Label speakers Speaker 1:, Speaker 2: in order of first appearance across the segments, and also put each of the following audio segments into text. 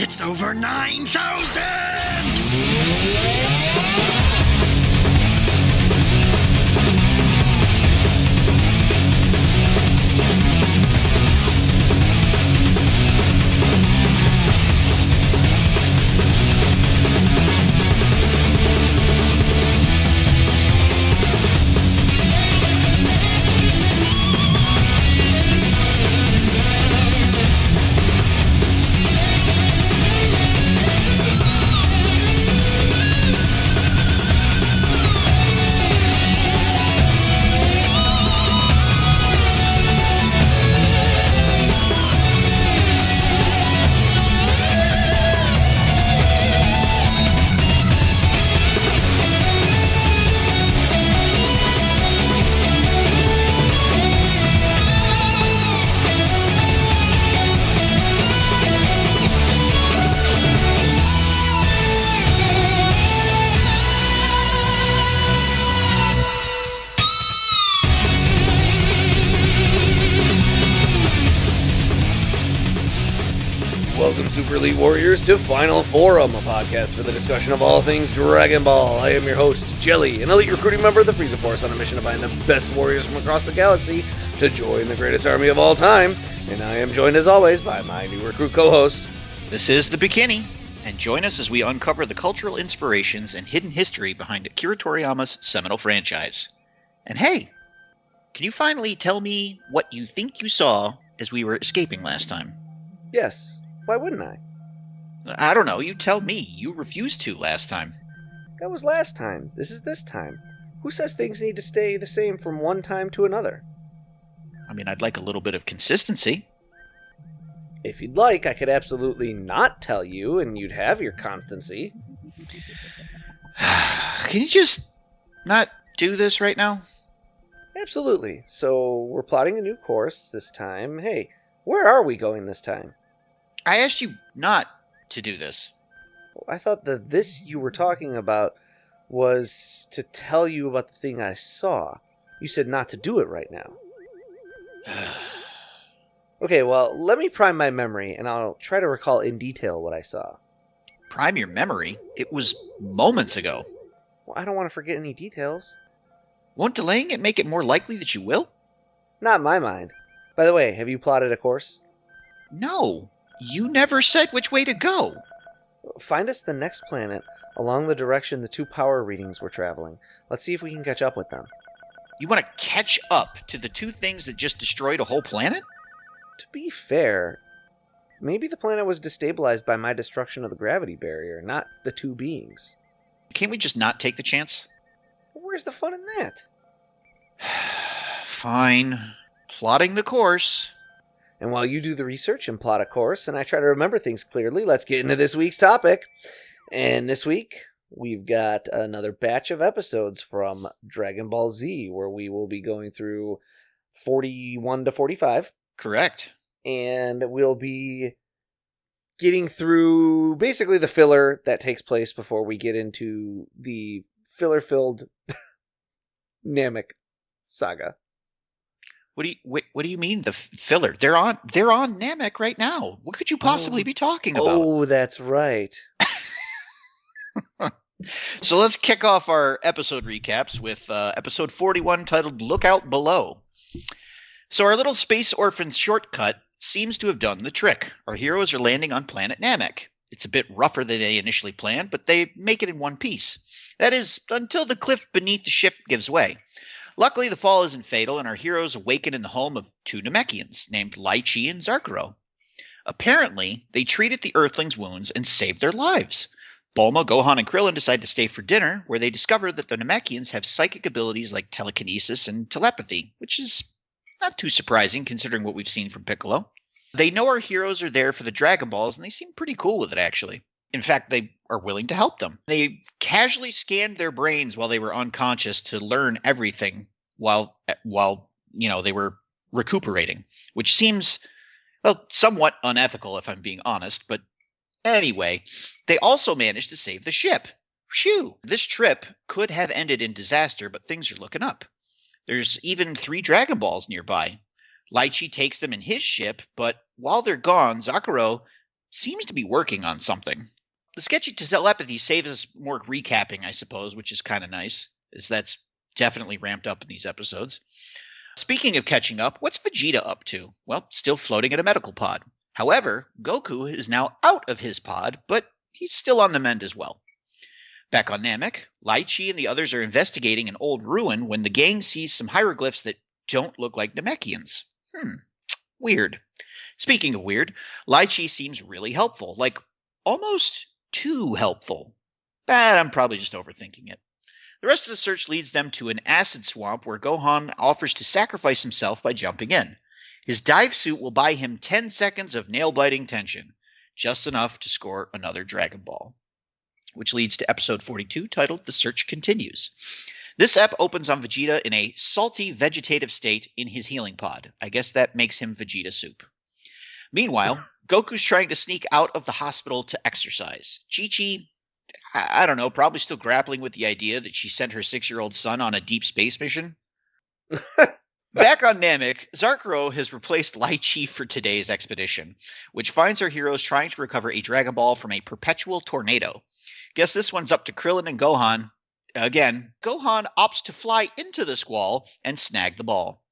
Speaker 1: It's over 9,000!
Speaker 2: Welcome, Super Elite Warriors, to Final Forum, a podcast for the discussion of all things Dragon Ball. I am your host, Jelli, an elite recruiting member of the Frieza Force on a mission to find the best warriors from across the galaxy to join the greatest army of all time. And I am joined, as always, by my new recruit co-host.
Speaker 3: This is the Bekinney, and join us as we uncover the cultural inspirations and hidden history behind Akira Toriyama's seminal franchise. And hey, can you finally tell me what you think you saw as we were escaping last time?
Speaker 2: Yes. Why wouldn't I?
Speaker 3: I don't know. You tell me. You refused to last time.
Speaker 2: That was last time. This is this time. Who says things need to stay the same from one time to another?
Speaker 3: I mean, I'd like a little bit of consistency.
Speaker 2: If you'd like, I could absolutely not tell you, and you'd have your constancy.
Speaker 3: Can you just not do this right now?
Speaker 2: Absolutely. So, we're plotting a new course this time. Hey, where are we going this time?
Speaker 3: I asked you not to do this.
Speaker 2: I thought the this you were talking about was to tell you about the thing I saw. You said not to do it right now. Okay, well, let me prime my memory, and I'll try to recall in detail what I saw.
Speaker 3: Prime your memory? It was moments ago.
Speaker 2: Well, I don't want to forget any details.
Speaker 3: Won't delaying it make it more likely that you will?
Speaker 2: Not in my mind. By the way, have you plotted a course?
Speaker 3: No. You never said which way to go.
Speaker 2: Find us the next planet along the direction the two power readings were traveling. Let's see if we can catch up with them.
Speaker 3: You want to catch up to the two things that just destroyed a whole planet?
Speaker 2: To be fair, maybe the planet was destabilized by my destruction of the gravity barrier, not the two beings.
Speaker 3: Can't we just not take the chance?
Speaker 2: Where's the fun in that?
Speaker 3: Fine. Plotting the course.
Speaker 2: And while you do the research and plot a course, and I try to remember things clearly, let's get into this week's topic. And this week, we've got another batch of episodes from Dragon Ball Z, where we will be going through 41 to 45.
Speaker 3: Correct.
Speaker 2: And we'll be getting through basically the filler that takes place before we get into the filler-filled Namek Saga.
Speaker 3: What do you mean the filler? They're on Namek right now. What could you possibly be talking about?
Speaker 2: Oh, that's right.
Speaker 3: So let's kick off our episode recaps with episode 41 titled Look Out Below. So our little space orphan shortcut seems to have done the trick. Our heroes are landing on planet Namek. It's a bit rougher than they initially planned, but they make it in one piece. That is, until the cliff beneath the ship gives way. Luckily, the fall isn't fatal, and our heroes awaken in the home of two Namekians named Raiti and Zaacro. Apparently, they treated the Earthlings' wounds and saved their lives. Bulma, Gohan, and Krillin decide to stay for dinner, where they discover that the Namekians have psychic abilities like telekinesis and telepathy, which is not too surprising considering what we've seen from Piccolo. They know our heroes are there for the Dragon Balls, and they seem pretty cool with it, actually. In fact, they are willing to help them. They casually scanned their brains while they were unconscious to learn everything while they were recuperating, which seems, well, somewhat unethical if I'm being honest. But anyway, they also managed to save the ship. Phew! This trip could have ended in disaster, but things are looking up. There's even 3 Dragon Balls nearby. Lychee takes them in his ship, but while they're gone, Zaacro seems to be working on something. The sketchy telepathy saves us more recapping, I suppose, which is kind of nice, as that's definitely ramped up in these episodes. Speaking of catching up, what's Vegeta up to? Well, still floating in a medical pod. However, Goku is now out of his pod, but he's still on the mend as well. Back on Namek, Lai Chi and the others are investigating an old ruin when the gang sees some hieroglyphs that don't look like Namekians. Weird. Speaking of weird, Lai Chi seems really helpful, like almost too helpful. But I'm probably just overthinking it. The rest of the search leads them to an acid swamp where Gohan offers to sacrifice himself by jumping in. His dive suit will buy him 10 seconds of nail-biting tension, just enough to score another Dragon Ball. Which leads to episode 42, titled The Search Continues. This ep opens on Vegeta in a salty vegetative state in his healing pod. I guess that makes him Vegeta soup. Meanwhile, Goku's trying to sneak out of the hospital to exercise. Chi-Chi, I don't know, probably still grappling with the idea that she sent her 6-year-old son on a deep space mission. Back on Namek, Zaacro has replaced Lai Chi for today's expedition, which finds our heroes trying to recover a Dragon Ball from a perpetual tornado. Guess this one's up to Krillin and Gohan. Again, Gohan opts to fly into the squall and snag the ball,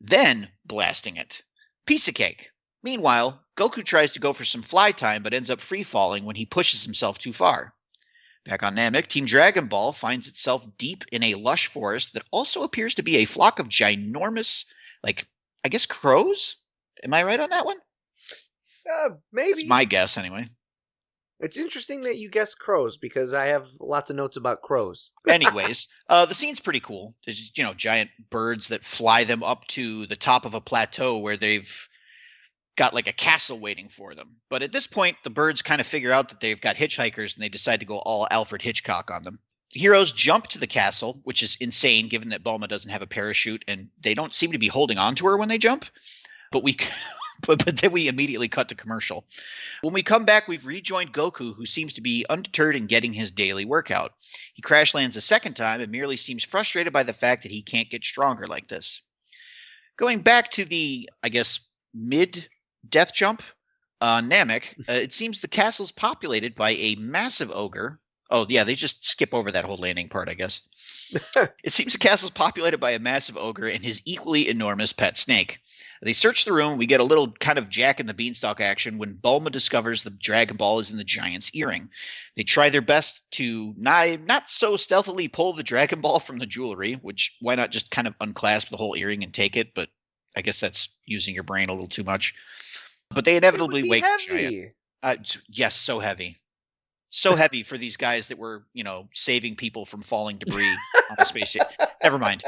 Speaker 3: then blasting it. Piece of cake. Meanwhile, Goku tries to go for some fly time but ends up free-falling when he pushes himself too far. Back on Namek, Team Dragon Ball finds itself deep in a lush forest that also appears to be a flock of ginormous, I guess crows? Am I right on that one?
Speaker 2: Maybe.
Speaker 3: That's my guess, anyway.
Speaker 2: It's interesting that you guess crows, because I have lots of notes about crows.
Speaker 3: Anyways, the scene's pretty cool. There's, giant birds that fly them up to the top of a plateau where they've got like a castle waiting for them. But at this point, the birds kind of figure out that they've got hitchhikers and they decide to go all Alfred Hitchcock on them. The heroes jump to the castle, which is insane given that Bulma doesn't have a parachute and they don't seem to be holding on to her when they jump. But then we immediately cut to commercial. When we come back, we've rejoined Goku, who seems to be undeterred in getting his daily workout. He crash lands a second time and merely seems frustrated by the fact that he can't get stronger like this. Going back to the, mid-death jump on Namek, it seems the castle's populated by a massive ogre. Oh, yeah, they just skip over that whole landing part, I guess. It seems the castle's populated by a massive ogre and his equally enormous pet snake. They search the room. We get a little kind of Jack and the Beanstalk action when Bulma discovers the Dragon Ball is in the giant's earring. They try their best to not so stealthily pull the Dragon Ball from the jewelry, which why not just kind of unclasp the whole earring and take it? But I guess that's using your brain a little too much. But they inevitably wake the giant. Yes, so heavy. So heavy for these guys that were, saving people from falling debris on the space station. Never mind.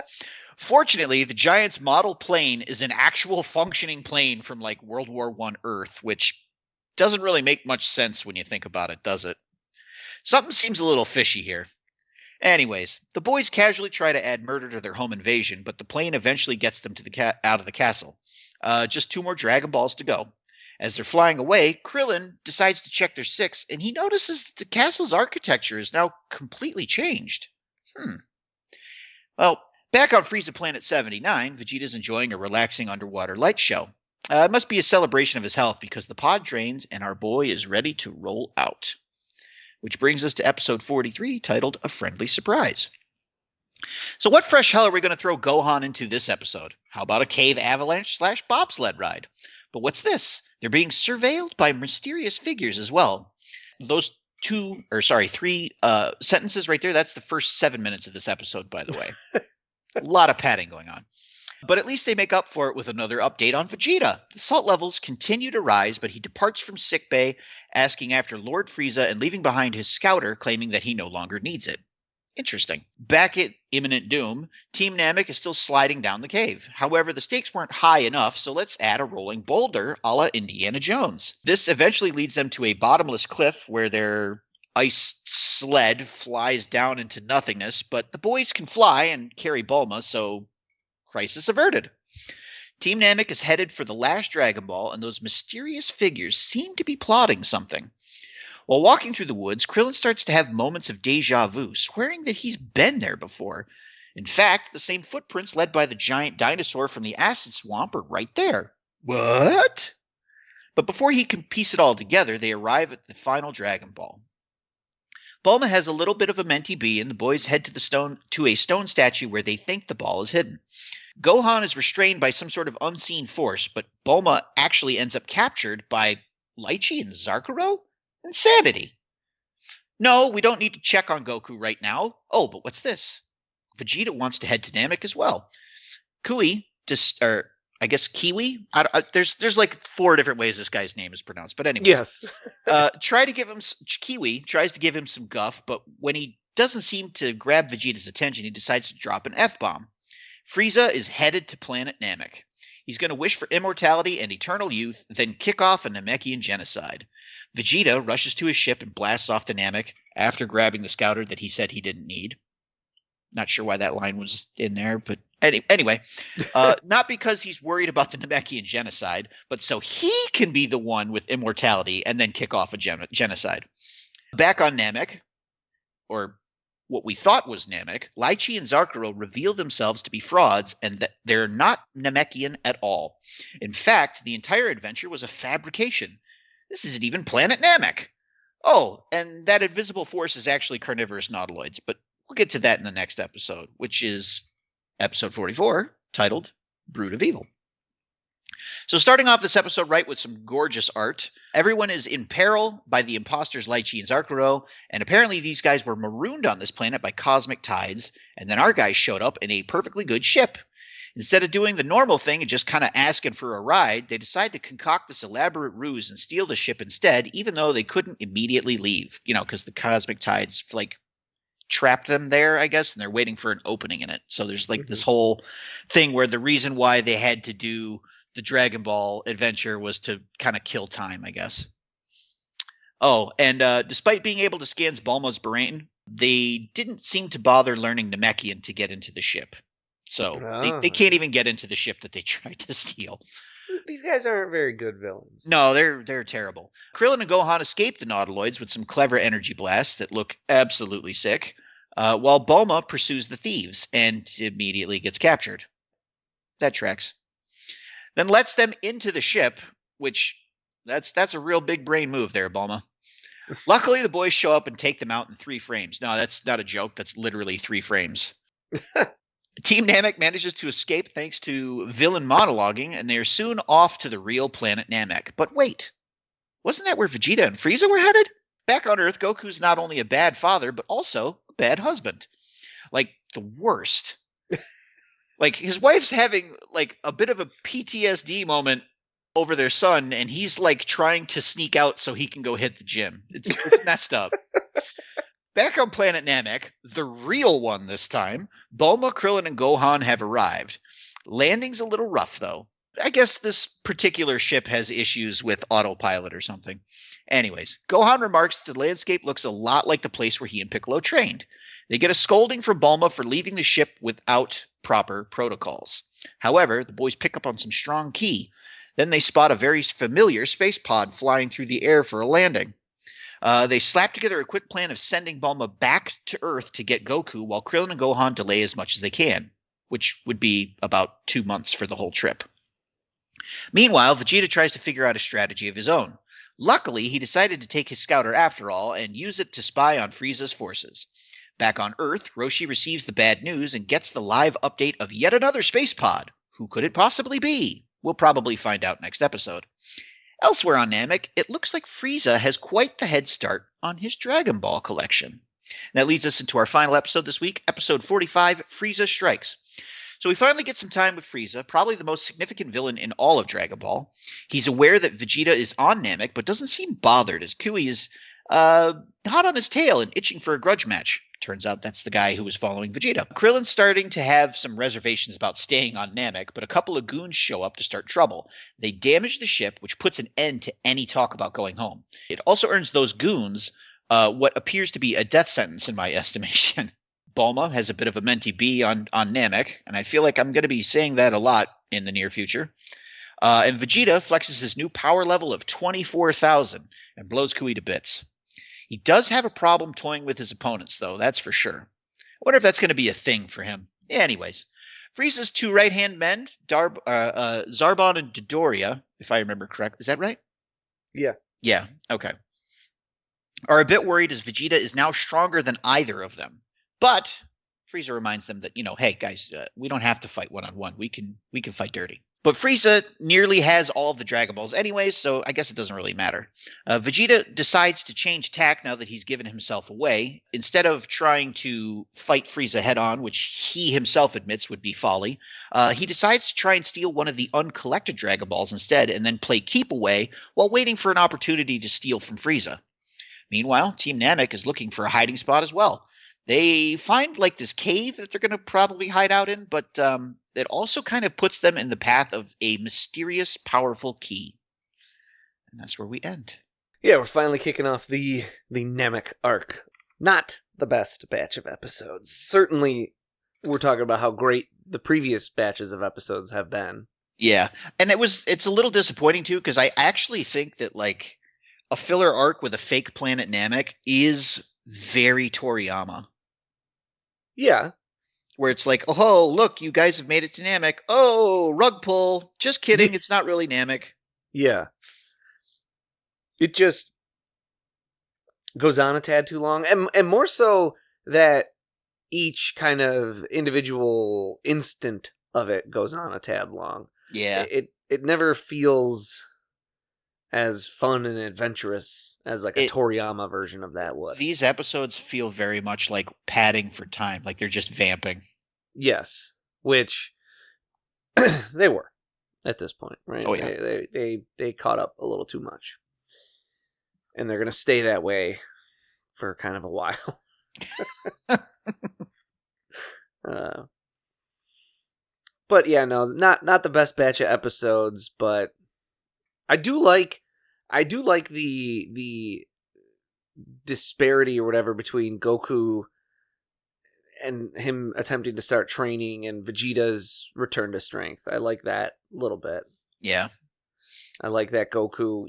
Speaker 3: Fortunately, the giant's model plane is an actual functioning plane from World War I Earth, which doesn't really make much sense when you think about it, does it? Something seems a little fishy here. Anyways, the boys casually try to add murder to their home invasion, but the plane eventually gets them to out of the castle. Just 2 more Dragon Balls to go. As they're flying away, Krillin decides to check their 6, and he notices that the castle's architecture is now completely changed. Well, back on Frieza Planet 79, Vegeta's enjoying a relaxing underwater light show. It must be a celebration of his health because the pod drains and our boy is ready to roll out. Which brings us to episode 43, titled A Friendly Surprise. So what fresh hell are we going to throw Gohan into this episode? How about a cave avalanche / bobsled ride? But what's this? They're being surveilled by mysterious figures as well. Those 3 sentences right there, that's the first 7 minutes of this episode, by the way. A lot of padding going on. But at least they make up for it with another update on Vegeta. The salt levels continue to rise, but he departs from sickbay, asking after Lord Frieza and leaving behind his scouter, claiming that he no longer needs it. Interesting. Back at Imminent Doom, Team Namek is still sliding down the cave. However, the stakes weren't high enough, so let's add a rolling boulder a la Indiana Jones. This eventually leads them to a bottomless cliff where their ice sled flies down into nothingness, but the boys can fly and carry Bulma, so crisis averted. Team Namek is headed for the last Dragon Ball, and those mysterious figures seem to be plotting something. While walking through the woods, Krillin starts to have moments of deja vu, swearing that he's been there before. In fact, the same footprints led by the giant dinosaur from the acid swamp are right there. What? But before he can piece it all together, they arrive at the final Dragon Ball. Bulma has a little bit of a mentee bee, and the boys head to a stone statue where they think the ball is hidden. Gohan is restrained by some sort of unseen force, but Bulma actually ends up captured by Raiti and Zaacro? Insanity. No, we don't need to check on Goku right now. Oh, but what's this? Vegeta wants to head to Namek as well. Kiwi, Kiwi. There's like 4 different ways this guy's name is pronounced, but anyway.
Speaker 2: Yes.
Speaker 3: Kiwi tries to give him some guff, but when he doesn't seem to grab Vegeta's attention, he decides to drop an F-bomb. Frieza is headed to planet Namek. He's going to wish for immortality and eternal youth, then kick off a Namekian genocide. Vegeta rushes to his ship and blasts off to Namek after grabbing the scouter that he said he didn't need. Not sure why that line was in there, but anyway. Not because he's worried about the Namekian genocide, but so he can be the one with immortality and then kick off a genocide. Back on Namek, or what we thought was Namek, Raiti and Zaacro reveal themselves to be frauds and that they're not Namekian at all. In fact, the entire adventure was a fabrication. This isn't even planet Namek. Oh, and that invisible force is actually carnivorous nautiloids, but we'll get to that in the next episode, which is episode 44, titled Brood of Evil. So starting off this episode right with some gorgeous art, everyone is in peril by the imposters Raiti and Zaacro, and apparently these guys were marooned on this planet by cosmic tides, and then our guys showed up in a perfectly good ship. Instead of doing the normal thing and just kind of asking for a ride, they decide to concoct this elaborate ruse and steal the ship instead, even though they couldn't immediately leave, because the cosmic tides, trapped them there, I guess, and they're waiting for an opening in it. So there's this whole thing where the reason why they had to do the Dragon Ball adventure was to kind of kill time, I guess. Oh, and despite being able to scan Bulma's brain, they didn't seem to bother learning Namekian to get into the ship. So they can't even get into the ship that they tried to steal.
Speaker 2: These guys aren't very good villains.
Speaker 3: No, they're terrible. Krillin and Gohan escape the Nautiloids with some clever energy blasts that look absolutely sick, while Bulma pursues the thieves and immediately gets captured. That tracks. Then lets them into the ship, which that's a real big brain move there, Bulma. Luckily, the boys show up and take them out in 3 frames. No, that's not a joke. That's literally 3 frames. Team Namek manages to escape thanks to villain monologuing, and they are soon off to the real planet Namek. But wait, wasn't that where Vegeta and Frieza were headed? Back on Earth, Goku's not only a bad father, but also a bad husband. The worst. His wife's having a bit of a PTSD moment over their son, and he's trying to sneak out so he can go hit the gym. It's messed up. Back on planet Namek, the real one this time, Bulma, Krillin, and Gohan have arrived. Landing's a little rough, though. I guess this particular ship has issues with autopilot or something. Anyways, Gohan remarks that the landscape looks a lot like the place where he and Piccolo trained. They get a scolding from Bulma for leaving the ship without proper protocols. However, the boys pick up on some strong ki. Then they spot a very familiar space pod flying through the air for a landing. They slap together a quick plan of sending Bulma back to Earth to get Goku, while Krillin and Gohan delay as much as they can, which would be about 2 months for the whole trip. Meanwhile, Vegeta tries to figure out a strategy of his own. Luckily, he decided to take his scouter after all and use it to spy on Frieza's forces. Back on Earth, Roshi receives the bad news and gets the live update of yet another space pod. Who could it possibly be? We'll probably find out next episode. Elsewhere on Namek, it looks like Frieza has quite the head start on his Dragon Ball collection. And that leads us into our final episode this week, episode 45, Frieza Strikes. So we finally get some time with Frieza, probably the most significant villain in all of Dragon Ball. He's aware that Vegeta is on Namek, but doesn't seem bothered, as Kui is hot on his tail and itching for a grudge match. Turns out that's the guy who was following Vegeta. Krillin's starting to have some reservations about staying on Namek, but a couple of goons show up to start trouble. They damage the ship, which puts an end to any talk about going home. It also earns those goons what appears to be a death sentence in my estimation. Bulma has a bit of a mentee bee on Namek, and I feel like I'm going to be saying that a lot in the near future. And Vegeta flexes his new power level of 24,000 and blows Kui to bits. He does have a problem toying with his opponents, though, that's for sure. I wonder if that's going to be a thing for him. Anyways, Frieza's 2 right-hand men, Zarbon and Dodoria, if I remember correct. Is that right?
Speaker 2: Yeah.
Speaker 3: Yeah, okay. Are a bit worried as Vegeta is now stronger than either of them. But Frieza reminds them that, hey, guys, we don't have to fight one-on-one. We can fight dirty. But Frieza nearly has all of the Dragon Balls anyways, so I guess it doesn't really matter. Vegeta decides to change tack now that he's given himself away. Instead of trying to fight Frieza head-on, which he himself admits would be folly, he decides to try and steal one of the uncollected Dragon Balls instead and then play keep away while waiting for an opportunity to steal from Frieza. Meanwhile, Team Namek is looking for a hiding spot as well. They find like this cave that they're going to probably hide out in, but it also kind of puts them in the path of a mysterious, powerful key. And that's where we end.
Speaker 2: Yeah, we're finally kicking off the Namek arc. Not the best batch of episodes. Certainly, we're talking about how great the previous batches of episodes have been.
Speaker 3: Yeah, and it's a little disappointing too, because I actually think that like a filler arc with a fake planet Namek is very Toriyama.
Speaker 2: Yeah.
Speaker 3: Where it's like, oh, look, you guys have made it to Namek. Oh, rug pull. Just kidding. It's not really Namek.
Speaker 2: Yeah. It just goes on a tad too long. And more so that each kind of individual instant of it goes on a tad long.
Speaker 3: Yeah.
Speaker 2: It never feels as fun and adventurous as like a Toriyama version of that would.
Speaker 3: These episodes feel very much like padding for time, like they're just vamping.
Speaker 2: Yes, which they were at this point, right?
Speaker 3: Oh yeah,
Speaker 2: they caught up a little too much, and they're gonna stay that way for kind of a while. But yeah, no, not the best batch of episodes, but I do like the disparity or whatever between Goku and him attempting to start training and Vegeta's return to strength. I like that a little bit.
Speaker 3: Yeah.
Speaker 2: I like that Goku,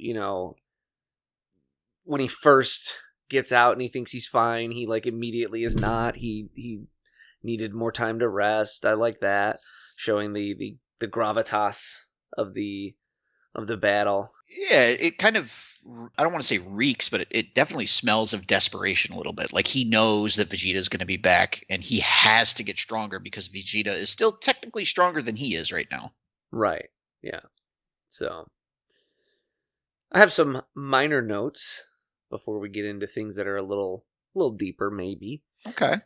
Speaker 2: when he first gets out and he thinks he's fine, he like immediately is not. He needed more time to rest. I like that, showing the gravitas of the battle.
Speaker 3: Yeah, it kind of, I don't want to say reeks, but it definitely smells of desperation a little bit. Like he knows that Vegeta is going to be back and he has to get stronger because Vegeta is still technically stronger than he is right now.
Speaker 2: Right. Yeah. So I have some minor notes before we get into things that are a little deeper, maybe.
Speaker 3: Okay.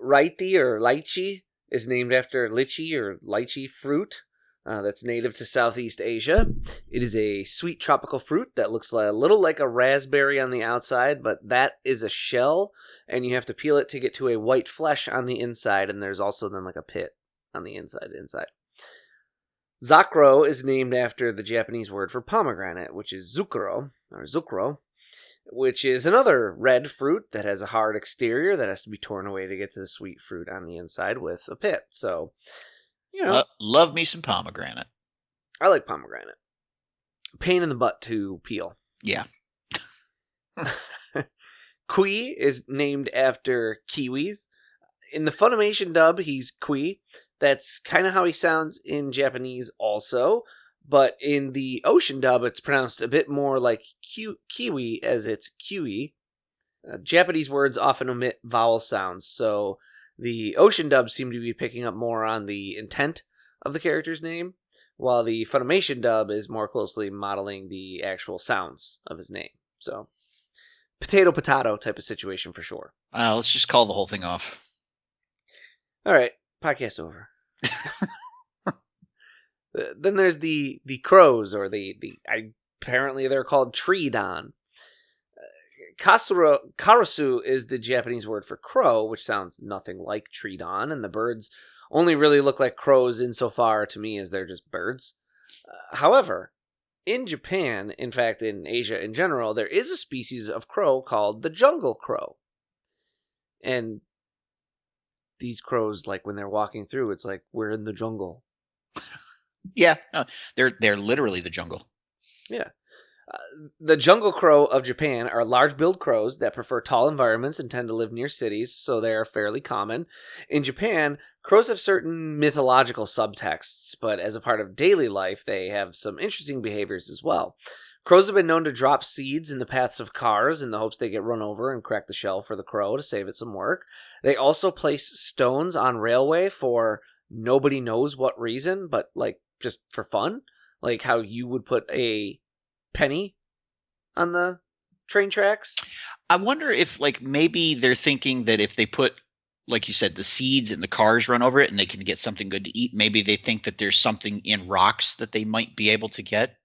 Speaker 2: Raiti or lychee is named after lychee or lychee fruit. That's native to Southeast Asia. It is a sweet tropical fruit that looks a little like a raspberry on the outside, but that is a shell, and you have to peel it to get to a white flesh on the inside, and there's also then like a pit on the inside. Zaacro is named after the Japanese word for pomegranate, which is Zucchero, which is another red fruit that has a hard exterior that has to be torn away to get to the sweet fruit on the inside with a pit. So,
Speaker 3: love me some pomegranate.
Speaker 2: I like pomegranate. Pain in the butt to peel.
Speaker 3: Yeah.
Speaker 2: Kui is named after kiwis. In the Funimation dub, he's Kui. That's kind of how he sounds in Japanese also. But in the Ocean dub, it's pronounced a bit more like kiwi, as it's kiwi. Japanese words often omit vowel sounds, so the Ocean dub seemed to be picking up more on the intent of the character's name, while the Funimation dub is more closely modeling the actual sounds of his name. So, potato type of situation for sure.
Speaker 3: Let's just call the whole thing off.
Speaker 2: All right, podcast over. Then there's the crows, or apparently they're called Treedon. Karasu is the Japanese word for crow, which sounds nothing like Treedon, and the birds only really look like crows insofar to me as they're just birds. However, in Japan, in fact in Asia in general, there is a species of crow called the jungle crow. And these crows, like when they're walking through, it's like we're in the jungle.
Speaker 3: Yeah, they're literally the jungle.
Speaker 2: Yeah. The jungle crow of Japan are large-billed crows that prefer tall environments and tend to live near cities, so they are fairly common. In Japan, crows have certain mythological subtexts, but as a part of daily life, they have some interesting behaviors as well. Crows have been known to drop seeds in the paths of cars in the hopes they get run over and crack the shell for the crow to save it some work. They also place stones on railway for nobody knows what reason, but like just for fun. Like how you would put a penny on the train tracks.
Speaker 3: I wonder if, like, maybe they're thinking that if they put, like you said, the seeds and the cars run over it and they can get something good to eat, maybe they think that there's something in rocks that they might be able to get.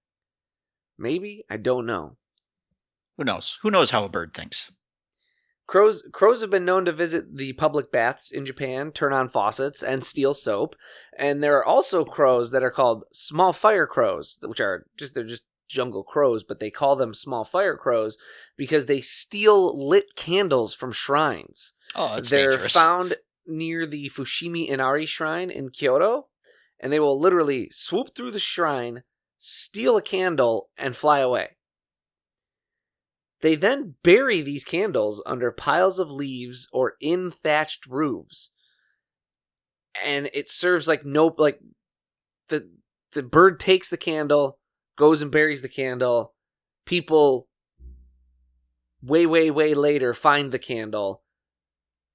Speaker 2: Maybe? I don't know.
Speaker 3: Who knows? Who knows how a bird thinks?
Speaker 2: Crows have been known to visit the public baths in Japan, turn on faucets, and steal soap. And there are also crows that are called small fire crows, which are they're just jungle crows, but they call them small fire crows because they steal lit candles from shrines.
Speaker 3: Oh, that's
Speaker 2: They're
Speaker 3: dangerous.
Speaker 2: found near the Fushimi Inari shrine in Kyoto, and they will literally swoop through the shrine, steal a candle, and fly away. They then bury these candles under piles of leaves or in thatched roofs. And it serves like the bird takes the candle, goes and buries the candle. People way later find the candle.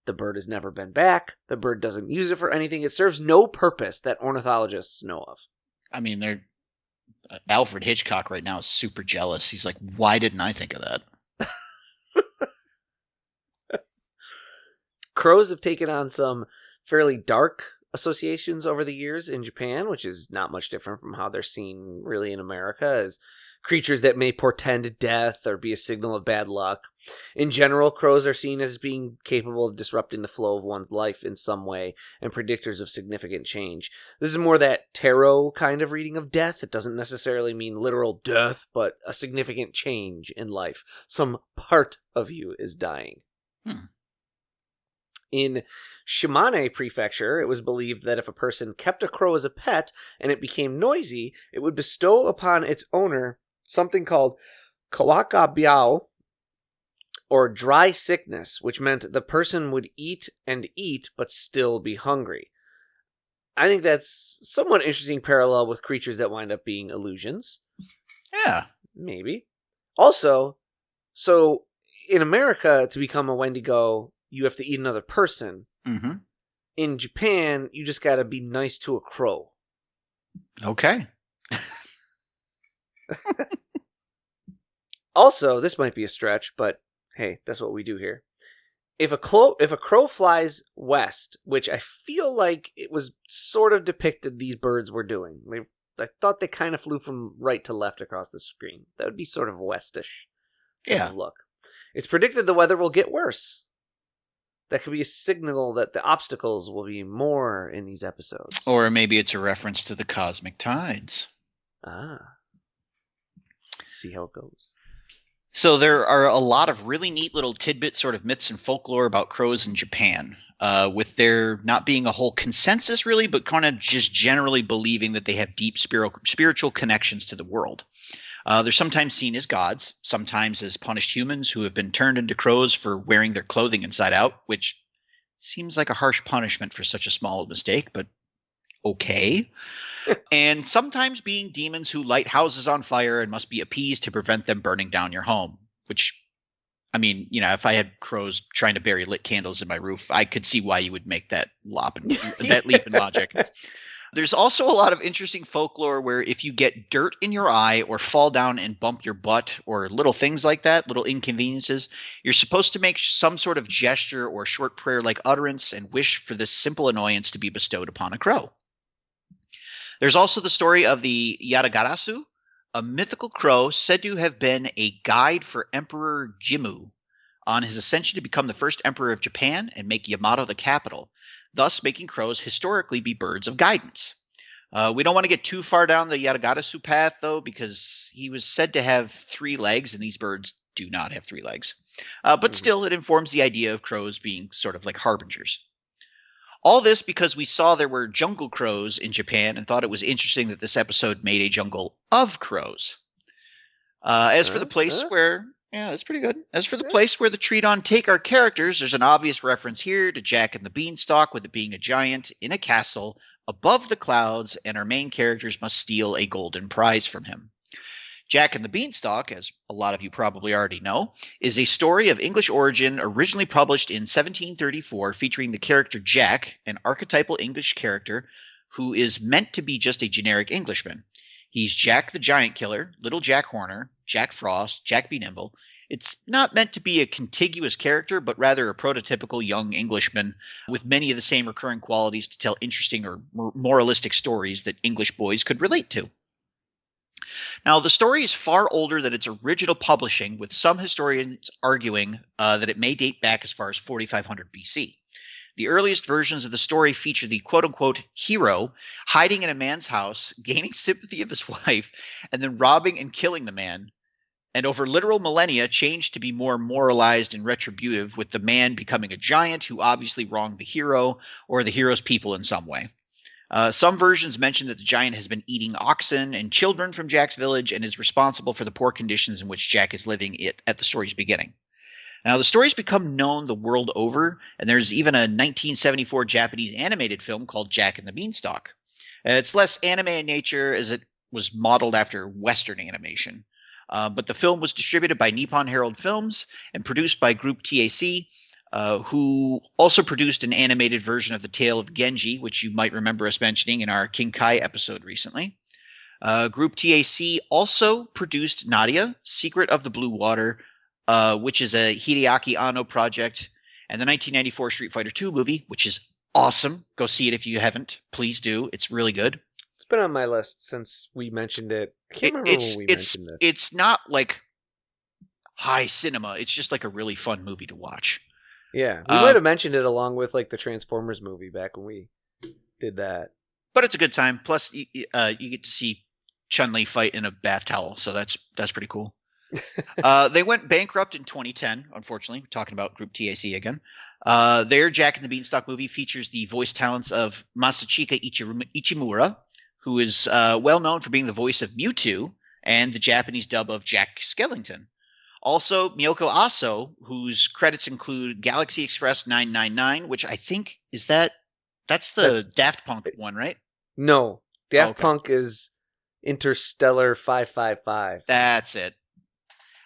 Speaker 2: The bird has never been back. The bird doesn't use it for anything. It serves no purpose that ornithologists know of.
Speaker 3: I mean, Alfred Hitchcock right now is super jealous. He's like, why didn't I think of that?
Speaker 2: Crows have taken on some fairly dark associations over the years in Japan, which is not much different from how they're seen really in America as creatures that may portend death or be a signal of bad luck. In general, crows are seen as being capable of disrupting the flow of one's life in some way and predictors of significant change. This is more that tarot kind of reading of death. It doesn't necessarily mean literal death, but a significant change in life. Some part of you is dying. In Shimane Prefecture, it was believed that if a person kept a crow as a pet and it became noisy, it would bestow upon its owner something called kawaka biao, or dry sickness, which meant the person would eat and eat but still be hungry. I think that's somewhat interesting parallel with creatures that wind up being illusions.
Speaker 3: Yeah.
Speaker 2: Maybe. Also, so in America, to become a Wendigo, you have to eat another person.
Speaker 3: Mm-hmm.
Speaker 2: In Japan, you just gotta be nice to a crow.
Speaker 3: Okay.
Speaker 2: Also, this might be a stretch, but hey, that's what we do here. If a crow flies west, which I feel like it was sort of depicted these birds were doing. I thought they kind of flew from right to left across the screen. That would be sort of westish type of look. It's predicted the weather will get worse. That could be a signal that the obstacles will be more in these episodes.
Speaker 3: Or maybe it's a reference to the cosmic tides.
Speaker 2: See how it goes.
Speaker 3: So there are a lot of really neat little tidbit sort of myths and folklore about crows in Japan, with there not being a whole consensus really, but kind of just generally believing that they have deep spiritual connections to the world. They're sometimes seen as gods, sometimes as punished humans who have been turned into crows for wearing their clothing inside out, which seems like a harsh punishment for such a small mistake, but okay. And sometimes being demons who light houses on fire and must be appeased to prevent them burning down your home, which, I mean, you know, if I had crows trying to bury lit candles in my roof, I could see why you would make that leap in logic. There's also a lot of interesting folklore where if you get dirt in your eye or fall down and bump your butt or little things like that, little inconveniences, you're supposed to make some sort of gesture or short prayer-like utterance and wish for this simple annoyance to be bestowed upon a crow. There's also the story of the Yatagarasu, a mythical crow said to have been a guide for Emperor Jimmu on his ascension to become the first emperor of Japan and make Yamato the capital, thus making crows historically be birds of guidance. We don't want to get too far down the Yatagarasu path, though, because he was said to have 3 legs, and these birds do not have 3 legs. But still, it informs the idea of crows being sort of like harbingers. All this because we saw there were jungle crows in Japan and thought it was interesting that this episode made a jungle of crows. As for the place where... Yeah, that's pretty good. As for the place where the Treedon take our characters, there's an obvious reference here to Jack and the Beanstalk, with it being a giant in a castle above the clouds, and our main characters must steal a golden prize from him. Jack and the Beanstalk, as a lot of you probably already know, is a story of English origin originally published in 1734 featuring the character Jack, an archetypal English character who is meant to be just a generic Englishman. He's Jack the Giant Killer, Little Jack Horner, Jack Frost, Jack Be Nimble. It's not meant to be a contiguous character, but rather a prototypical young Englishman with many of the same recurring qualities to tell interesting or moralistic stories that English boys could relate to. Now, the story is far older than its original publishing, with some historians arguing that it may date back as far as 4500 BC. The earliest versions of the story feature the quote-unquote hero hiding in a man's house, gaining sympathy of his wife, and then robbing and killing the man, and over literal millennia changed to be more moralized and retributive, with the man becoming a giant who obviously wronged the hero or the hero's people in some way. Some versions mention that the giant has been eating oxen and children from Jack's village and is responsible for the poor conditions in which Jack is living at the story's beginning. Now, the story's become known the world over, and there's even a 1974 Japanese animated film called Jack and the Beanstalk. It's less anime in nature, as it was modeled after Western animation. But the film was distributed by Nippon Herald Films and produced by Group TAC, who also produced an animated version of The Tale of Genji, which you might remember us mentioning in our King Kai episode recently. Group TAC also produced Nadia, Secret of the Blue Water, which is a Hideaki Anno project, and the 1994 Street Fighter II movie, which is awesome. Go see it if you haven't. Please do. It's really good.
Speaker 2: It's been on my list since we mentioned it. I can't remember when we mentioned it.
Speaker 3: It's not like high cinema. It's just like a really fun movie to watch.
Speaker 2: Yeah, we might have mentioned it along with like the Transformers movie back when we did that.
Speaker 3: But it's a good time. Plus, you get to see Chun-Li fight in a bath towel, so that's pretty cool. They went bankrupt in 2010, unfortunately. We're talking about Group TAC again. Their Jack and the Beanstalk movie features the voice talents of Masachika Ichimura, who is well known for being the voice of Mewtwo and the Japanese dub of Jack Skellington. Also, Miyoko Aso, whose credits include Galaxy Express 999, which I think that's Daft Punk one, right?
Speaker 2: No, Daft Punk is Interstellar 555.
Speaker 3: That's it.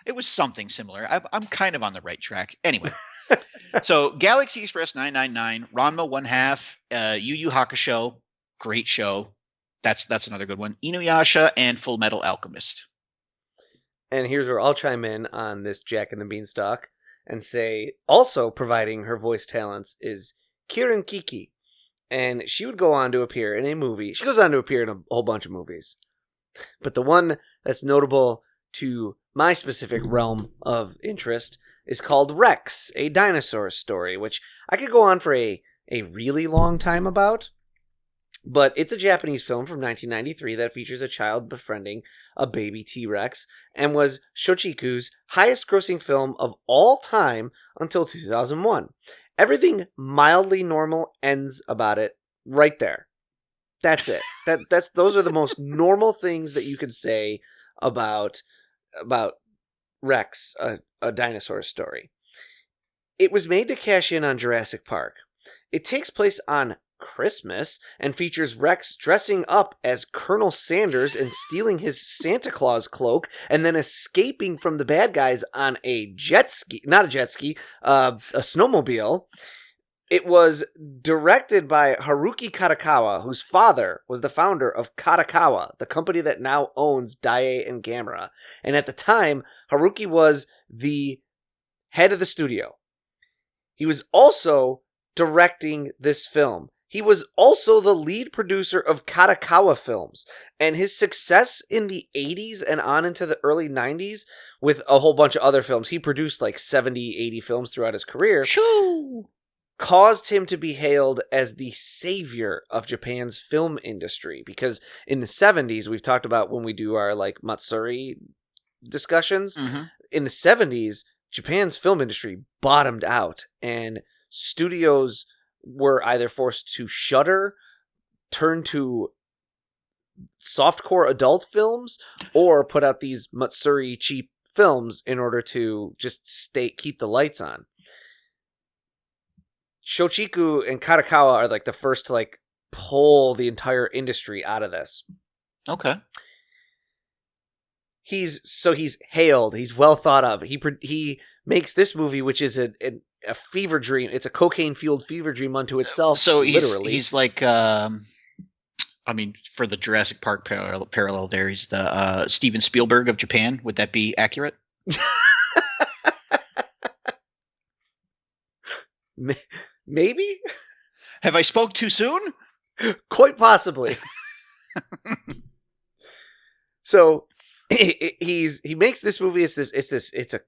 Speaker 3: It was something similar. I'm kind of on the right track. Anyway, so Galaxy Express 999, Ranma 1/2, Yu Yu Hakusho, great show. That's another good one. Inuyasha and Full Metal Alchemist.
Speaker 2: And here's where I'll chime in on this Jack and the Beanstalk and say, also providing her voice talents is Kirin Kiki. And she would go on to appear in a movie. She goes on to appear in a whole bunch of movies. But the one that's notable to my specific realm of interest is called Rex, a dinosaur story, which I could go on for a really long time about. But it's a Japanese film from 1993 that features a child befriending a baby T-Rex and was Shochiku's highest-grossing film of all time until 2001. Everything mildly normal ends about it right there. That's it. Those are the most normal things that you could say about Rex, a dinosaur story. It was made to cash in on Jurassic Park. It takes place on Christmas and features Rex dressing up as Colonel Sanders and stealing his Santa Claus cloak and then escaping from the bad guys on a snowmobile. It was directed by Haruki Katakawa, whose father was the founder of Katakawa, the company that now owns Daiei and Gamera. And at the time, Haruki was the head of the studio. He was also directing this film. He was also the lead producer of Katakawa films, and his success in the 80s and on into the early 90s with a whole bunch of other films, he produced like 70, 80 films throughout his career, caused him to be hailed as the savior of Japan's film industry, because in the 70s, we've talked about when we do our like Matsuri discussions, in the 70s, Japan's film industry bottomed out, and studios were either forced to shutter, turn to softcore adult films, or put out these Matsuri cheap films in order to just keep the lights on. Shochiku and Katakawa are like the first to like pull the entire industry out of this.
Speaker 3: Okay.
Speaker 2: he's hailed. He's well thought of. He makes this movie, which is a fever dream. It's a cocaine fueled fever dream unto itself.
Speaker 3: So
Speaker 2: literally,
Speaker 3: he's like, I mean, for the Jurassic Park parallel there, he's the Steven Spielberg of Japan. Would that be accurate?
Speaker 2: Maybe.
Speaker 3: Have I spoke too soon?
Speaker 2: Quite possibly. So he makes this movie. It's a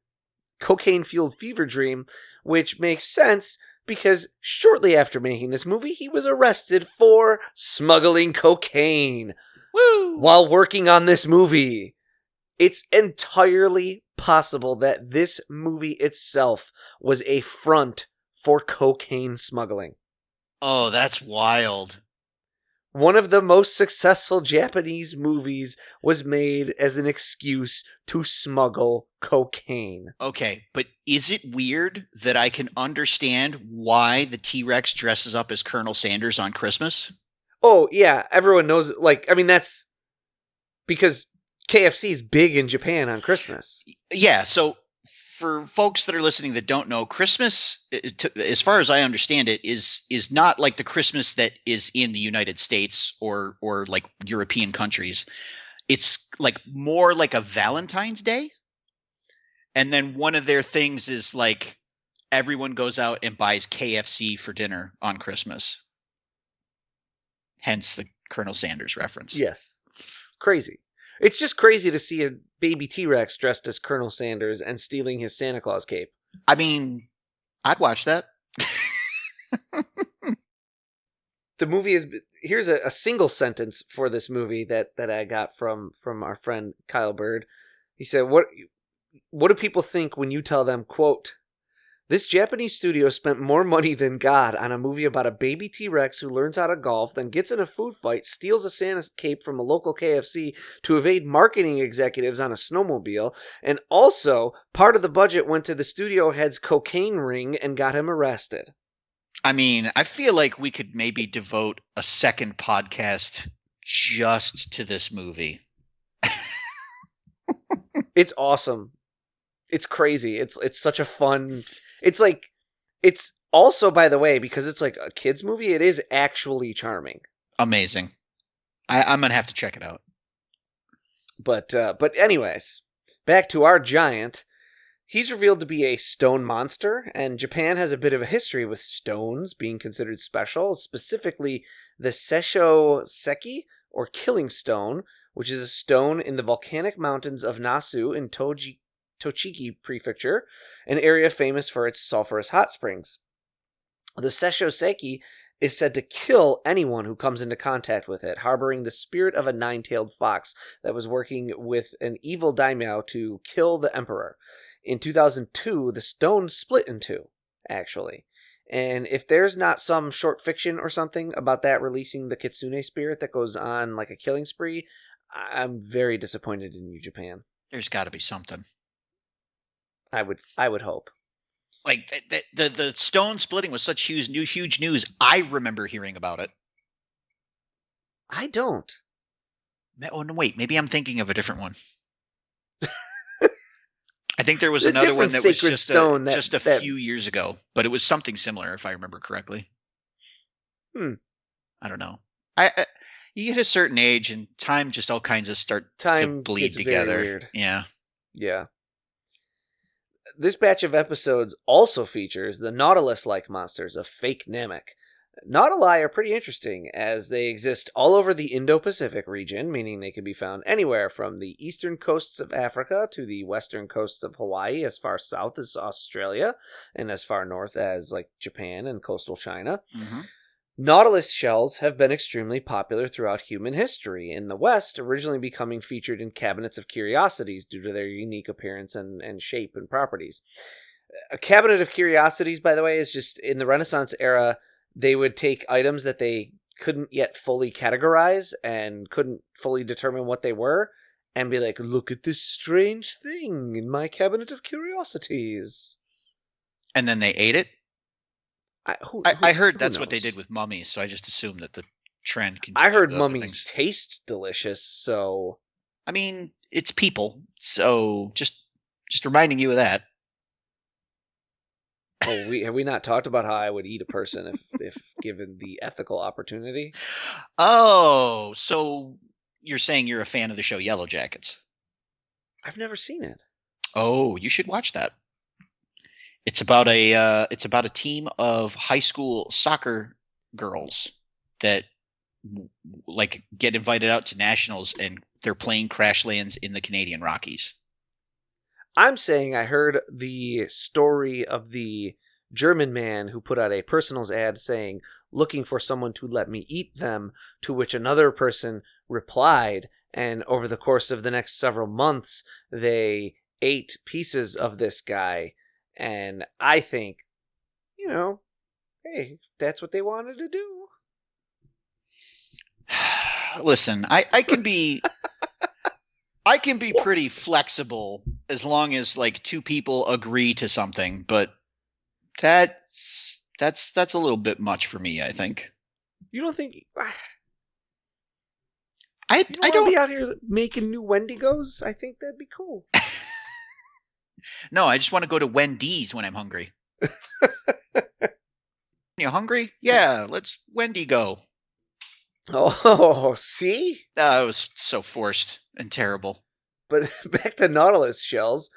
Speaker 2: cocaine fueled fever dream, which makes sense because shortly after making this movie, he was arrested for smuggling cocaine.
Speaker 3: Woo!
Speaker 2: While working on this movie. It's entirely possible that this movie itself was a front for cocaine smuggling.
Speaker 3: Oh, that's wild.
Speaker 2: One of the most successful Japanese movies was made as an excuse to smuggle cocaine.
Speaker 3: Okay, but is it weird that I can understand why the T-Rex dresses up as Colonel Sanders on Christmas?
Speaker 2: Oh, yeah, everyone knows, that's because KFC is big in Japan on Christmas.
Speaker 3: Yeah, so for folks that are listening that don't know, Christmas, as far as I understand it, is not like the Christmas that is in the United States or like European countries. It's like more like a Valentine's Day. And then one of their things is like everyone goes out and buys KFC for dinner on Christmas. Hence the Colonel Sanders reference.
Speaker 2: Yes. It's crazy. It's just crazy to see a baby T-Rex dressed as Colonel Sanders and stealing his Santa Claus cape.
Speaker 3: I mean, I'd watch that.
Speaker 2: The movie is... Here's a single sentence for this movie that I got from our friend Kyle Bird. He said, what do people think when you tell them, quote, "This Japanese studio spent more money than God on a movie about a baby T-Rex who learns how to golf, then gets in a food fight, steals a Santa cape from a local KFC to evade marketing executives on a snowmobile, and also part of the budget went to the studio head's cocaine ring and got him arrested."
Speaker 3: I mean, I feel like we could maybe devote a second podcast just to this movie.
Speaker 2: It's awesome. It's crazy. It's such a fun... It's also, by the way, because it's like a kid's movie, it is actually charming.
Speaker 3: Amazing. I'm going to have to check it out.
Speaker 2: But anyways, back to our giant. He's revealed to be a stone monster, and Japan has a bit of a history with stones being considered special, specifically the Seisho Seki, or Killing Stone, which is a stone in the volcanic mountains of Nasu in Tochigi Prefecture, an area famous for its sulfurous hot springs. The Seisho Seki is said to kill anyone who comes into contact with it, harboring the spirit of a nine-tailed fox that was working with an evil daimyo to kill the emperor. In 2002, the stone split in two, actually. And if there's not some short fiction or something about that releasing the kitsune spirit that goes on like a killing spree, I'm very disappointed in you, Japan.
Speaker 3: There's got to be something.
Speaker 2: I would hope.
Speaker 3: Like the stone splitting was such huge news. I remember hearing about it.
Speaker 2: I don't.
Speaker 3: Oh no, wait, maybe I'm thinking of a different one. I think there was another one that was just a few years ago, but it was something similar, if I remember correctly. I don't know. You get a certain age, and time just all kinds of start to bleed together.
Speaker 2: Very weird.
Speaker 3: Yeah.
Speaker 2: Yeah. This batch of episodes also features the Nautilus-like monsters of fake Namek. Nautili are pretty interesting, as they exist all over the Indo-Pacific region, meaning they can be found anywhere from the eastern coasts of Africa to the western coasts of Hawaii, as far south as Australia, and as far north as like Japan and coastal China.
Speaker 3: Mm-hmm.
Speaker 2: Nautilus shells have been extremely popular throughout human history, in the West originally becoming featured in cabinets of curiosities due to their unique appearance and shape and properties. A cabinet of curiosities, by the way, is just in the Renaissance era. They would take items that they couldn't yet fully categorize and couldn't fully determine what they were and be like, look at this strange thing in my cabinet of curiosities.
Speaker 3: And then they ate it? I heard that's what they did with mummies, so I just assumed that the trend continued.
Speaker 2: I heard mummies taste delicious, so...
Speaker 3: I mean, it's people, so just reminding you of that.
Speaker 2: Oh, have we not talked about how I would eat a person if given the ethical opportunity?
Speaker 3: Oh, so you're saying you're a fan of the show Yellow Jackets?
Speaker 2: I've never seen it.
Speaker 3: Oh, you should watch that. It's about a team of high school soccer girls that like get invited out to nationals, and they're playing crash lands in the Canadian Rockies.
Speaker 2: I'm saying I heard the story of the German man who put out a personals ad saying, looking for someone to let me eat them, to which another person replied, and over the course of the next several months, they ate pieces of this guy, and I think, hey, that's what they wanted to do.
Speaker 3: Listen, I can be I can be pretty flexible as long as like two people agree to something, but that's a little bit much for me, I think.
Speaker 2: You don't think...
Speaker 3: I
Speaker 2: don't
Speaker 3: don't
Speaker 2: be out here making new Wendigos? I think that'd be cool.
Speaker 3: No, I just want to go to Wendy's when I'm hungry. You hungry? Yeah, let's Wendigo.
Speaker 2: Oh, see?
Speaker 3: It was so forced and terrible.
Speaker 2: But back to Nautilus shells,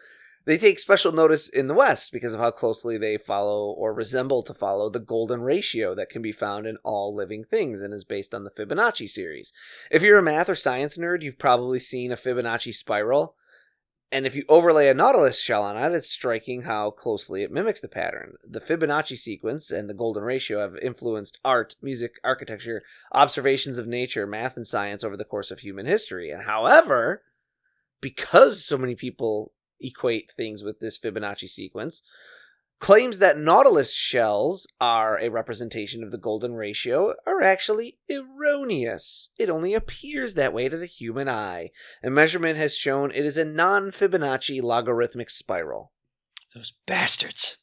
Speaker 2: they take special notice in the West because of how closely they follow or resemble to follow the golden ratio that can be found in all living things and is based on the Fibonacci series. If you're a math or science nerd, you've probably seen a Fibonacci spiral. And if you overlay a Nautilus shell on it, it's striking how closely it mimics the pattern. The Fibonacci sequence and the golden ratio have influenced art, music, architecture, observations of nature, math, and science over the course of human history. And however, because so many people equate things with this Fibonacci sequence, claims that Nautilus shells are a representation of the golden ratio are actually erroneous. It only appears that way to the human eye, and measurement has shown it is a non-Fibonacci logarithmic spiral.
Speaker 3: Those bastards.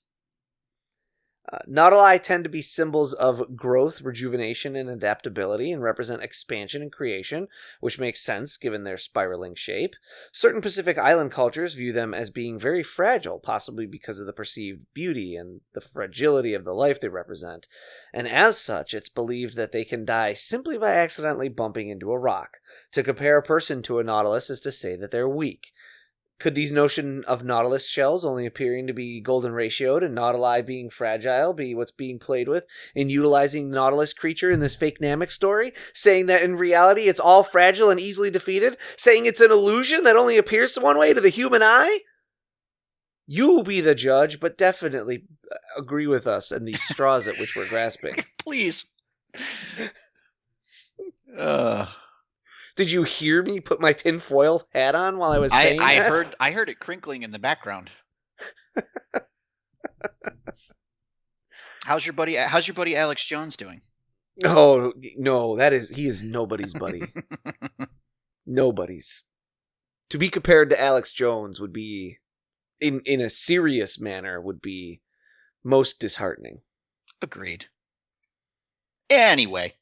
Speaker 2: Nautili tend to be symbols of growth, rejuvenation, and adaptability, and represent expansion and creation, which makes sense given their spiraling shape. Certain Pacific Island cultures view them as being very fragile, possibly because of the perceived beauty and the fragility of the life they represent, and as such, it's believed that they can die simply by accidentally bumping into a rock. To compare a person to a nautilus is to say that they're weak. Could these notion of Nautilus shells only appearing to be golden ratioed and Nautili being fragile be what's being played with in utilizing the Nautilus creature in this fake Namek story? Saying that in reality it's all fragile and easily defeated? Saying it's an illusion that only appears one way to the human eye? You be the judge, but definitely agree with us and these straws at which we're grasping.
Speaker 3: Please.
Speaker 2: Did you hear me put my tinfoil hat on while I was saying that?
Speaker 3: I heard it crinkling in the background. How's your buddy Alex Jones doing?
Speaker 2: Oh, no, he is nobody's buddy. Nobody's. To be compared to Alex Jones would be, in a serious manner, would be most disheartening.
Speaker 3: Agreed. Anyway.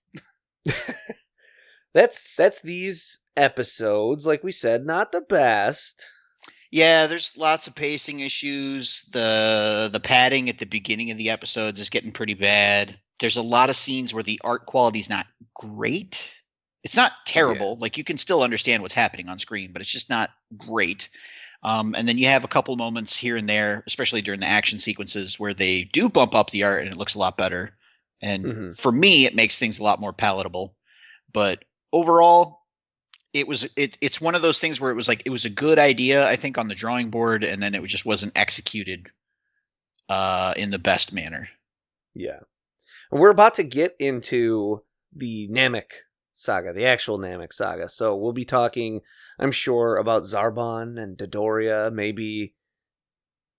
Speaker 2: That's these episodes. Like we said, not the best.
Speaker 3: Yeah, there's lots of pacing issues. The padding at the beginning of the episodes is getting pretty bad. There's a lot of scenes where the art quality is not great. It's not terrible. Yeah. Like, you can still understand what's happening on screen, but it's just not great. And then you have a couple moments here and there, especially during the action sequences, where they do bump up the art and it looks a lot better. And for me, it makes things a lot more palatable. But overall, it's one of those things where it was like, it was a good idea, I think, on the drawing board, and then it just wasn't executed in the best manner.
Speaker 2: Yeah. And we're about to get into the Namek Saga, the actual Namek Saga. So we'll be talking, I'm sure, about Zarbon and Dodoria. Maybe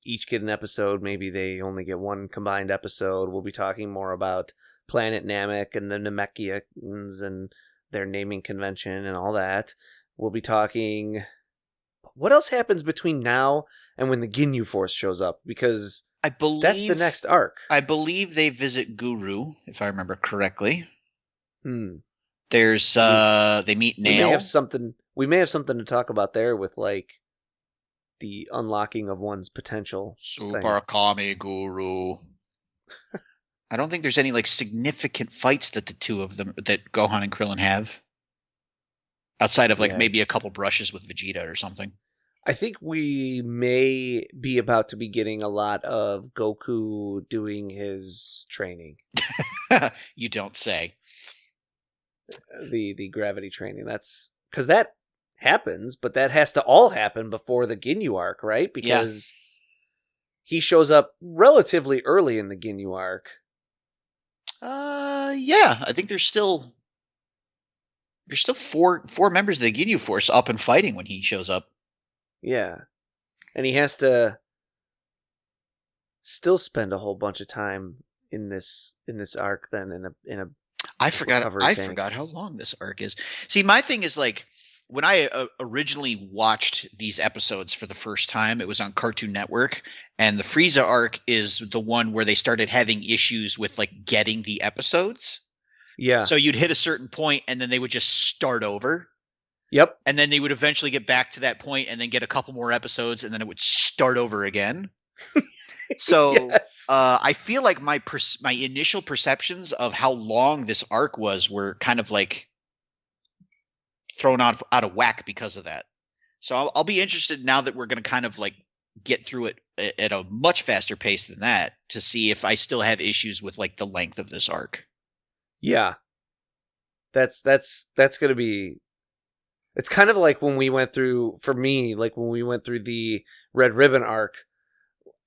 Speaker 2: each get an episode. Maybe they only get one combined episode. We'll be talking more about Planet Namek and the Namekians and their naming convention and all that. We'll be talking... What else happens between now and when the Ginyu Force shows up? Because I believe that's the next arc.
Speaker 3: I believe they visit Guru, if I remember correctly. There's they meet Nail.
Speaker 2: They may have something we may have something to talk about there with like the unlocking of one's potential.
Speaker 3: Super Kami Guru. I don't think there's any like significant fights that the two of them that Gohan and Krillin have. Outside of like maybe a couple brushes with Vegeta or something.
Speaker 2: I think we may be about to be getting a lot of Goku doing his training.
Speaker 3: You don't say.
Speaker 2: The gravity training. That's because that happens, but that has to all happen before the Ginyu arc, right? Because he shows up relatively early in the Ginyu arc.
Speaker 3: Yeah. I think there's still four members of the Ginyu Force up and fighting when he shows up.
Speaker 2: Yeah. And he has to still spend a whole bunch of time in this arc then in a
Speaker 3: I forgot how long this arc is. See, my thing is like when I originally watched these episodes for the first time, it was on Cartoon Network, and the Frieza arc is the one where they started having issues with like getting the episodes.
Speaker 2: Yeah.
Speaker 3: So you'd hit a certain point and then they would just start over.
Speaker 2: Yep.
Speaker 3: And then they would eventually get back to that point and then get a couple more episodes and then it would start over again. So I feel like my initial perceptions of how long this arc was were kind of like thrown out of whack because of that. So I'll be interested now that we're going to kind of like get through it at a much faster pace than that to see if I still have issues with like the length of this arc.
Speaker 2: Yeah. That's going to be... It's kind of like when we went through, for me, like when we went through the Red Ribbon arc,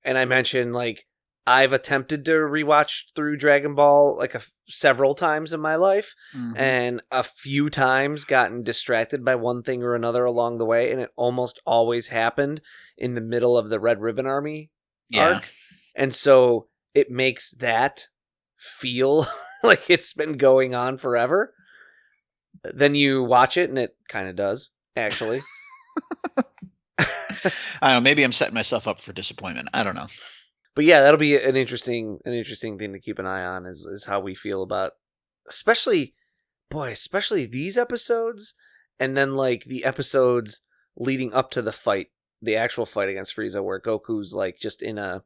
Speaker 2: and I mentioned, like, I've attempted to rewatch through Dragon Ball, like, several times in my life, and a few times gotten distracted by one thing or another along the way, and it almost always happened in the middle of the Red Ribbon Army arc. And so it makes that feel like it's been going on forever. Then you watch it, and it kind of does, actually.
Speaker 3: I don't know. Maybe I'm setting myself up for disappointment. I don't know.
Speaker 2: But yeah, that'll be an interesting thing to keep an eye on is how we feel about, especially these episodes, and then like the episodes leading up to the fight, the actual fight against Frieza, where Goku's like just in a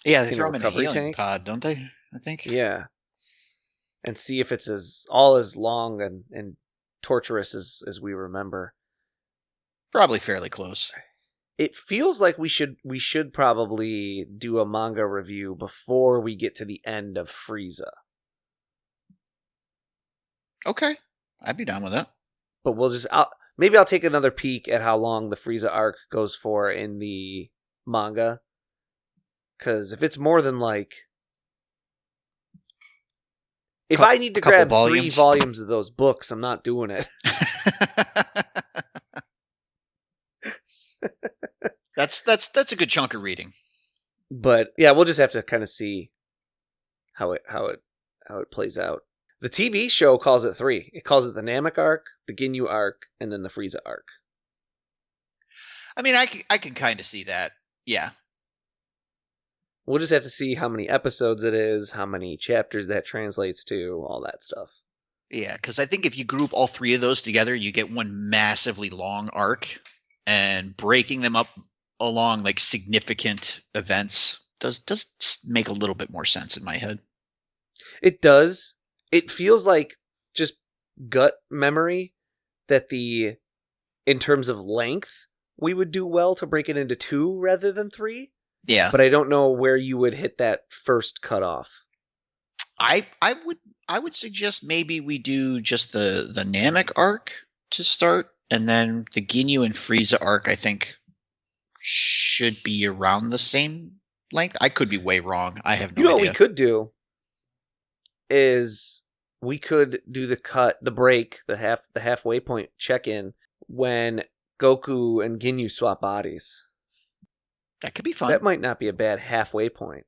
Speaker 3: they throw him in a healing pod, don't they? I think.
Speaker 2: Yeah. And see if it's all as long and torturous as we remember.
Speaker 3: Probably fairly close.
Speaker 2: It feels like we should probably do a manga review before we get to the end of Frieza.
Speaker 3: Okay, I'd be down with that.
Speaker 2: But maybe I'll take another peek at how long the Frieza arc goes for in the manga. Because if it's more than like... If I need to grab 3 volumes of those books, I'm not doing it.
Speaker 3: That's a good chunk of reading.
Speaker 2: But yeah, we'll just have to kind of see how it plays out. The TV show calls it 3. It calls it the Namek arc, the Ginyu arc, and then the Frieza arc.
Speaker 3: I mean, I can kind of see that. Yeah.
Speaker 2: We'll just have to see how many episodes it is, how many chapters that translates to, all that stuff.
Speaker 3: Yeah, because I think if you group all 3 of those together, you get one massively long arc, and breaking them up along like significant events does make a little bit more sense in my head.
Speaker 2: It does. It feels like just gut memory that in terms of length, we would do well to break it into 2 rather than 3.
Speaker 3: Yeah.
Speaker 2: But I don't know where you would hit that first cutoff.
Speaker 3: I would suggest maybe we do just the Namek arc to start, and then the Ginyu and Frieza arc I think should be around the same length. I could be way wrong. I have no idea.
Speaker 2: You know what we could do is we could do the halfway point check-in when Goku and Ginyu swap bodies.
Speaker 3: That could be fun.
Speaker 2: That might not be a bad halfway point.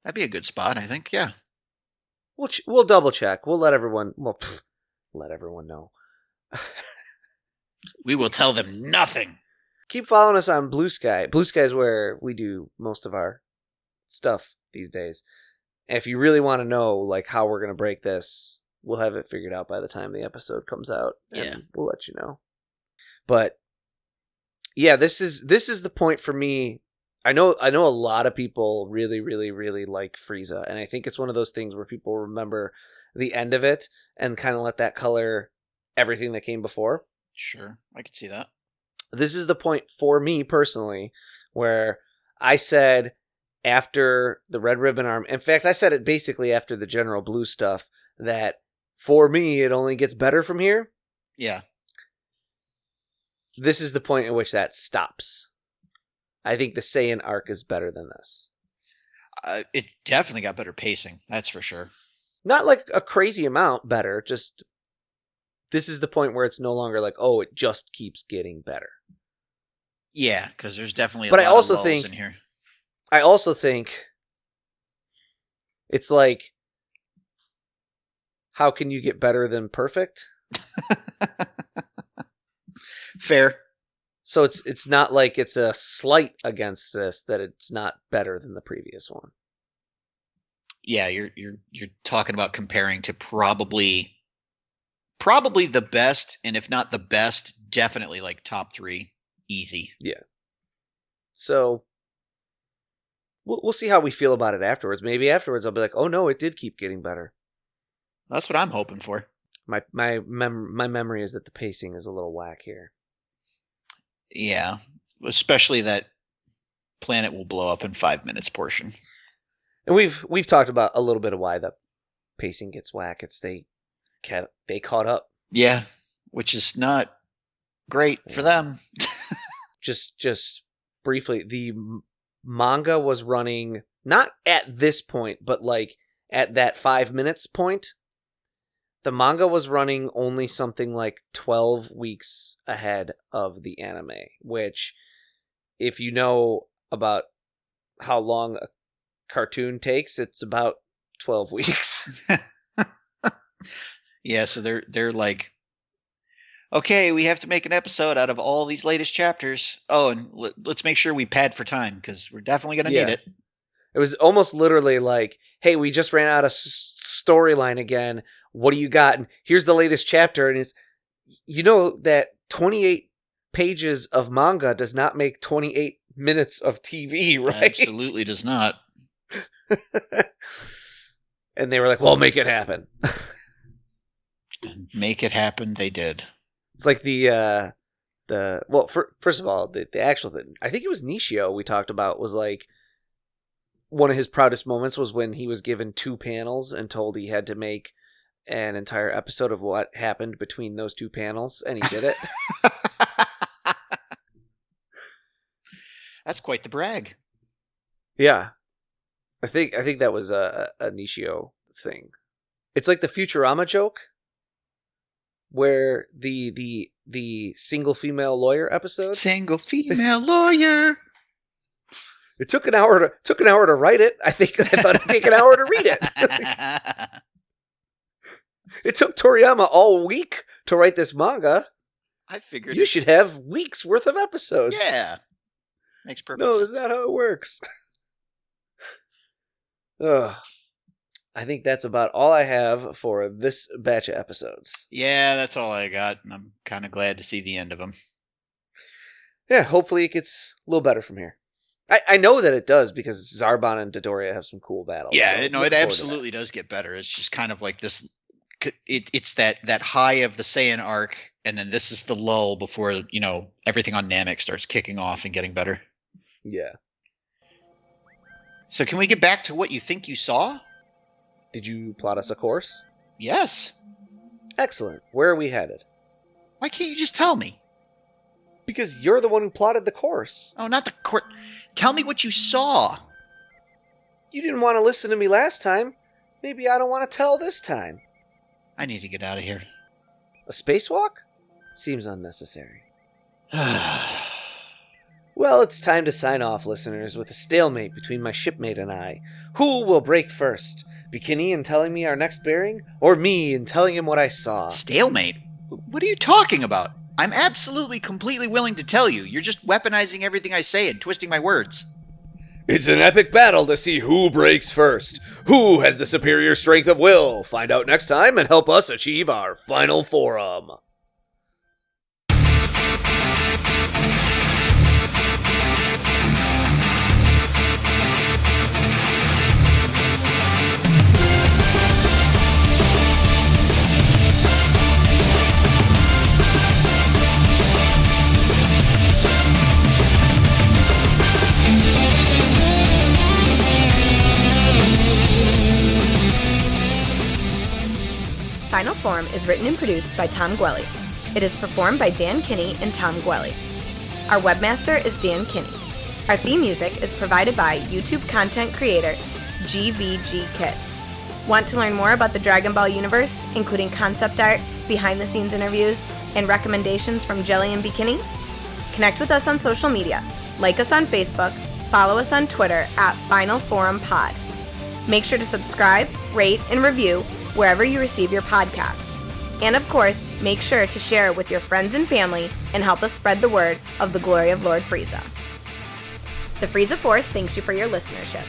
Speaker 3: That'd be a good spot, I think. Yeah.
Speaker 2: We'll double check. We'll let everyone. Well, let everyone know.
Speaker 3: We will tell them nothing.
Speaker 2: Keep following us on Blue Sky. Blue Sky is where we do most of our stuff these days. And if you really want to know like how we're gonna break this, we'll have it figured out by the time the episode comes out, and
Speaker 3: Yeah.
Speaker 2: we'll let you know. But yeah, this is the point for me. I know a lot of people really, really, really like Frieza, and I think it's one of those things where people remember the end of it and kind of let that color everything that came before.
Speaker 3: Sure, I could see that.
Speaker 2: This is the point for me personally where I said after the Red Ribbon Army, in fact, I said it basically after the General Blue stuff, that for me, it only gets better from here.
Speaker 3: Yeah.
Speaker 2: This is the point at which that stops. I think the Saiyan arc is better than this.
Speaker 3: It definitely got better pacing, that's for sure.
Speaker 2: Not like a crazy amount better, just this is the point where it's no longer like, oh, it just keeps getting better.
Speaker 3: Yeah, because there's definitely
Speaker 2: But
Speaker 3: a
Speaker 2: I
Speaker 3: lot
Speaker 2: also
Speaker 3: of lulls
Speaker 2: think
Speaker 3: in here.
Speaker 2: I also think it's like, how can you get better than perfect?
Speaker 3: Fair.
Speaker 2: So it's not like it's a slight against this that it's not better than the previous one.
Speaker 3: Yeah, you're talking about comparing to probably the best, and if not the best, definitely like top 3, easy.
Speaker 2: Yeah. So we'll see how we feel about it afterwards. Maybe afterwards I'll be like, oh no, it did keep getting better.
Speaker 3: That's what I'm hoping for.
Speaker 2: My memory is that the pacing is a little whack here.
Speaker 3: Yeah, especially that planet will blow up in 5 minutes portion.
Speaker 2: And we've talked about a little bit of why the pacing gets whack. It's they caught up.
Speaker 3: Yeah, which is not great for them.
Speaker 2: Just briefly, the manga was running not at this point, but like at that 5 minutes point. The manga was running only something like 12 weeks ahead of the anime, which, if you know about how long a cartoon takes, it's about 12 weeks.
Speaker 3: Yeah, so they're like, okay, we have to make an episode out of all these latest chapters. Oh, and let's make sure we pad for time, because we're definitely going to need it.
Speaker 2: It was almost literally like, hey, we just ran out of storyline again. What do you got? And here's the latest chapter. And it's, you know that 28 pages of manga does not make 28 minutes of TV, right?
Speaker 3: Absolutely does not.
Speaker 2: And they were like, well, make it happen.
Speaker 3: And make it happen, they did.
Speaker 2: It's like first of all, the actual thing, I think it was Nishio we talked about, was like, one of his proudest moments was when he was given 2 panels and told he had to make an entire episode of what happened between those 2 panels, and he did it.
Speaker 3: That's quite the brag.
Speaker 2: Yeah. I think that was a Nishio thing. It's like the Futurama joke where the single female lawyer episode.
Speaker 3: Single female lawyer.
Speaker 2: It took an hour to write it. I thought it'd take an hour to read it. It took Toriyama all week to write this manga.
Speaker 3: I figured
Speaker 2: you should have weeks worth of episodes.
Speaker 3: Yeah. Makes perfect
Speaker 2: sense. No,
Speaker 3: sense.
Speaker 2: is that how it works? Ugh. I think that's about all I have for this batch of episodes.
Speaker 3: Yeah, that's all I got, and I'm kind of glad to see the end of them.
Speaker 2: Yeah, hopefully it gets a little better from here. I know that it does, because Zarbon and Dodoria have some cool battles.
Speaker 3: Yeah,
Speaker 2: so
Speaker 3: no, it absolutely does get better. It's just kind of like this. It's that high of the Saiyan arc, and then this is the lull before, everything on Namek starts kicking off and getting better.
Speaker 2: Yeah.
Speaker 3: So can we get back to what you think you saw?
Speaker 2: Did you plot us a course?
Speaker 3: Yes.
Speaker 2: Excellent. Where are we headed?
Speaker 3: Why can't you just tell me?
Speaker 2: Because you're the one who plotted the course.
Speaker 3: Oh, not the court. Tell me what you saw.
Speaker 2: You didn't want to listen to me last time. Maybe I don't want to tell this time.
Speaker 3: I need to get out of here.
Speaker 2: A spacewalk? Seems unnecessary. Well, it's time to sign off, listeners, with a stalemate between my shipmate and I. Who will break first? Bekinney in telling me our next bearing, or me in telling him what I saw?
Speaker 3: Stalemate? What are you talking about? I'm absolutely completely willing to tell you. You're just weaponizing everything I say and twisting my words.
Speaker 2: It's an epic battle to see who breaks first. Who has the superior strength of will? Find out next time and help us achieve our final forum.
Speaker 1: Final Form is written and produced by Tom Gwelly. It is performed by Dan Kinney and Tom Gwelly. Our webmaster is Dan Kinney. Our theme music is provided by YouTube content creator GVG Kit. Want to learn more about the Dragon Ball universe, including concept art, behind-the-scenes interviews, and recommendations from Jelli and Bekinney? Connect with us on social media. Like us on Facebook, follow us on Twitter at Final Forum Pod. Make sure to subscribe, rate, and review wherever you receive your podcasts. And of course, make sure to share it with your friends and family and help us spread the word of the glory of Lord Frieza. The Frieza Force thanks you for your listenership.